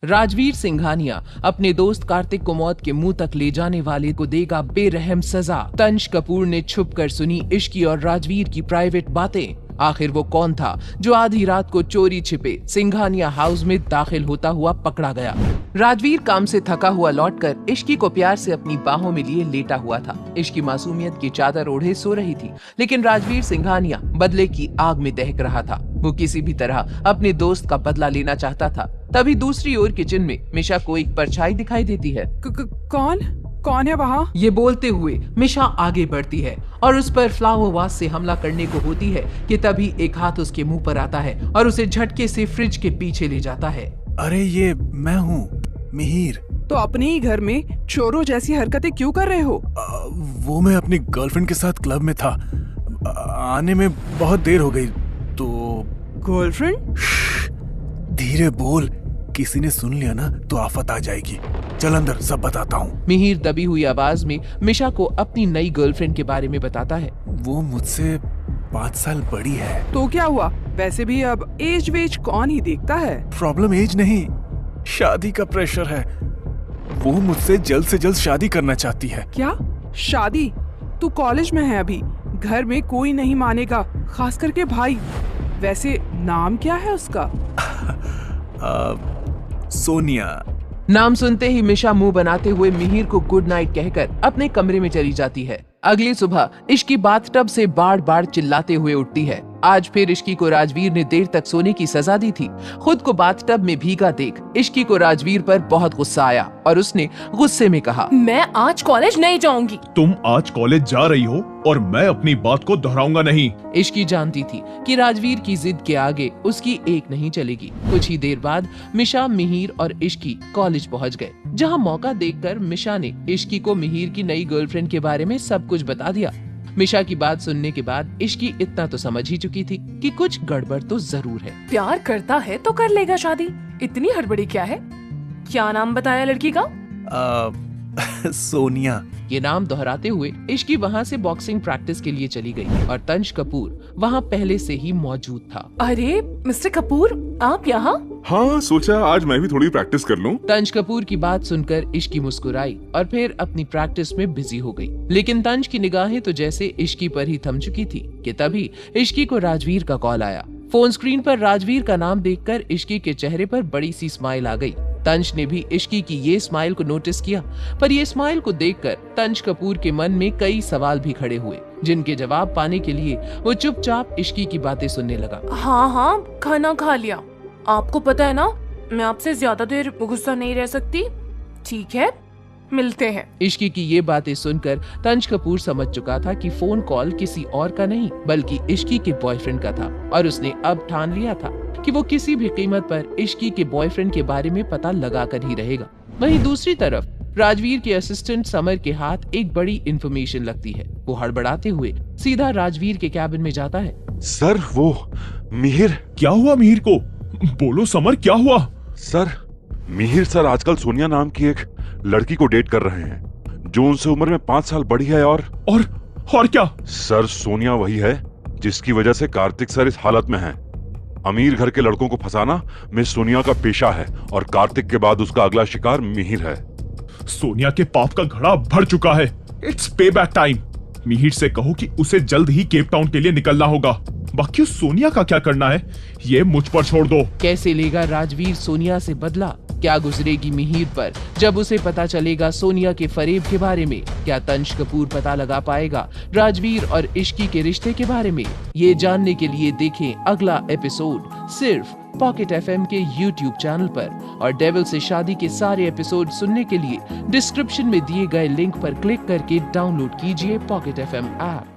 राजवीर सिंघानिया अपने दोस्त कार्तिक को मौत के मुंह तक ले जाने वाले को देगा बेरहम सजा। तंज कपूर ने छुपकर सुनी इश्की और राजवीर की प्राइवेट बातें। आखिर वो कौन था जो आधी रात को चोरी छिपे सिंघानिया हाउस में दाखिल होता हुआ पकड़ा गया। राजवीर काम से थका हुआ लौटकर इश्की को प्यार से अपनी बाहों में लिए लेटा हुआ था। इश्की मासूमियत की चादर ओढ़े सो रही थी, लेकिन राजवीर सिंघानिया बदले की आग में दहक रहा था। वो किसी भी तरह अपने दोस्त का बदला लेना चाहता था। तभी दूसरी ओर किचन में मिशा को एक परछाई दिखाई देती है। कौन है वहाँ? ये बोलते हुए मिशा आगे बढ़ती है और उस पर फ्लावर वास से हमला करने को होती है कि तभी एक हाथ उसके मुंह पर आता है और उसे झटके से फ्रिज के पीछे ले जाता है। अरे ये मैं हूँ, मिहिर। तो अपने ही घर में चोरों जैसी हरकतें क्यों कर रहे हो? वो मैं अपनी गर्लफ्रेंड के साथ क्लब में था। आने में बहुत देर हो गई तो। गर्लफ्रेंड? धीरे बोल, किसी ने सुन लिया ना तो आफत आ जाएगी। चल अंदर, सब बताता हूँ। मिहिर दबी हुई आवाज में मिशा को अपनी नई गर्लफ्रेंड के बारे में बताता है। वो मुझसे 5 साल बड़ी है। तो क्या हुआ? वैसे भी अब एज वेज कौन ही देखता है। प्रॉब्लम एज नहीं, शादी का प्रेशर है। वो मुझसे जल्द से जल्द शादी करना चाहती है। क्या शादी? तू कॉलेज में है अभी, घर में कोई नहीं मानेगा, खास करके भाई। वैसे नाम क्या है उसका? सोनिया। नाम सुनते ही मिशा मुंह बनाते हुए मिहिर को गुड नाइट कहकर अपने कमरे में चली जाती है। अगली सुबह इश्की बाथटब से बार बार चिल्लाते हुए उठती है। आज फिर इश्की को राजवीर ने देर तक सोने की सजा दी थी। खुद को बाथटब में भीगा देख इश्की को राजवीर पर बहुत गुस्सा आया और उसने गुस्से में कहा, मैं आज कॉलेज नहीं जाऊंगी। तुम आज कॉलेज जा रही हो और मैं अपनी बात को दोहराऊंगा नहीं। इश्की जानती थी कि राजवीर की जिद के आगे उसकी एक नहीं चलेगी। कुछ ही देर बाद मिशा, मिहिर और इश्की कॉलेज पहुंच गए, जहां मौका देखकर मिशा ने इश्की को मिहिर की नई गर्लफ्रेंड के बारे में सब कुछ बता दिया। मिशा की बात सुनने के बाद इश्की इतना तो समझ ही चुकी थी कि कुछ गड़बड़ तो जरूर है। प्यार करता है तो कर लेगा शादी, इतनी हड़बड़ी क्या है? क्या नाम बताया लड़की का? सोनिया। ये नाम दोहराते हुए इश्की वहाँ से बॉक्सिंग प्रैक्टिस के लिए चली गई और तंज कपूर वहाँ पहले से ही मौजूद था। अरे मिस्टर कपूर, आप यहाँ? हाँ, सोचा आज मैं भी थोड़ी प्रैक्टिस कर लूं। तंज कपूर की बात सुनकर इश्की मुस्कुराई और फिर अपनी प्रैक्टिस में बिजी हो गई। लेकिन तंज की निगाहें तो जैसे इश्की पर ही थम चुकी थी कि तभी इश्की को राजवीर का कॉल आया। फोन स्क्रीन पर राजवीर का नाम देखकर इश्की के चेहरे पर बड़ी सी स्माइल आ गई। तंज ने भी इश्की की ये स्माइल को नोटिस किया, पर ये स्माइल को देखकर तंज कपूर के मन में कई सवाल भी खड़े हुए, जिनके जवाब पाने के लिए वो चुपचाप इश्की की बातें सुनने लगा। हाँ, खाना खा लिया। आपको पता है ना, मैं आपसे ज्यादा देर गुस्सा नहीं रह सकती। ठीक है, मिलते हैं। इश्की की ये बातें सुनकर तंज कपूर समझ चुका था कि फोन कॉल किसी और का नहीं बल्कि इश्की के बॉयफ्रेंड का था और उसने अब ठान लिया था कि वो किसी भी कीमत पर इश्की के बॉयफ्रेंड के बारे में पता लगा कर ही रहेगा। वहीं दूसरी तरफ राजवीर के असिस्टेंट समर के हाथ एक बड़ी इंफॉर्मेशन लगती है। वो हड़बड़ाते हुए सीधा राजवीर के कैबिन में जाता है। सर, वो मिहिर। क्या हुआ मिहिर को? बोलो समर, क्या हुआ? सर, मिहिर सर आजकल सोनिया नाम की एक लड़की को डेट कर रहे हैं जो उनसे उम्र में 5 साल बड़ी है। और क्या? सर, सोनिया वही है जिसकी वजह से कार्तिक सर इस हालत में हैं। अमीर घर के लड़कों को फंसाना मिस सोनिया का पेशा है और कार्तिक के बाद उसका अगला शिकार मिहिर है। सोनिया के पाप का घड़ा भर चुका है। इट्स पे बैक टाइम। मिहिर से कहो कि उसे जल्द ही केप टाउन के लिए निकलना होगा। बाकी सोनिया का क्या करना है ये मुझ पर छोड़ दो। कैसे लेगा राजवीर सोनिया से बदला? क्या गुजरेगी मिहिर पर जब उसे पता चलेगा सोनिया के फरेब के बारे में? क्या तंज कपूर पता लगा पाएगा राजवीर और इश्की के रिश्ते के बारे में? ये जानने के लिए देखें अगला एपिसोड सिर्फ पॉकेट एफएम के YouTube चैनल पर। और डेविल से शादी के सारे एपिसोड सुनने के लिए डिस्क्रिप्शन में दिए गए लिंक पर क्लिक करके डाउनलोड कीजिए पॉकेट एफएम ऐप।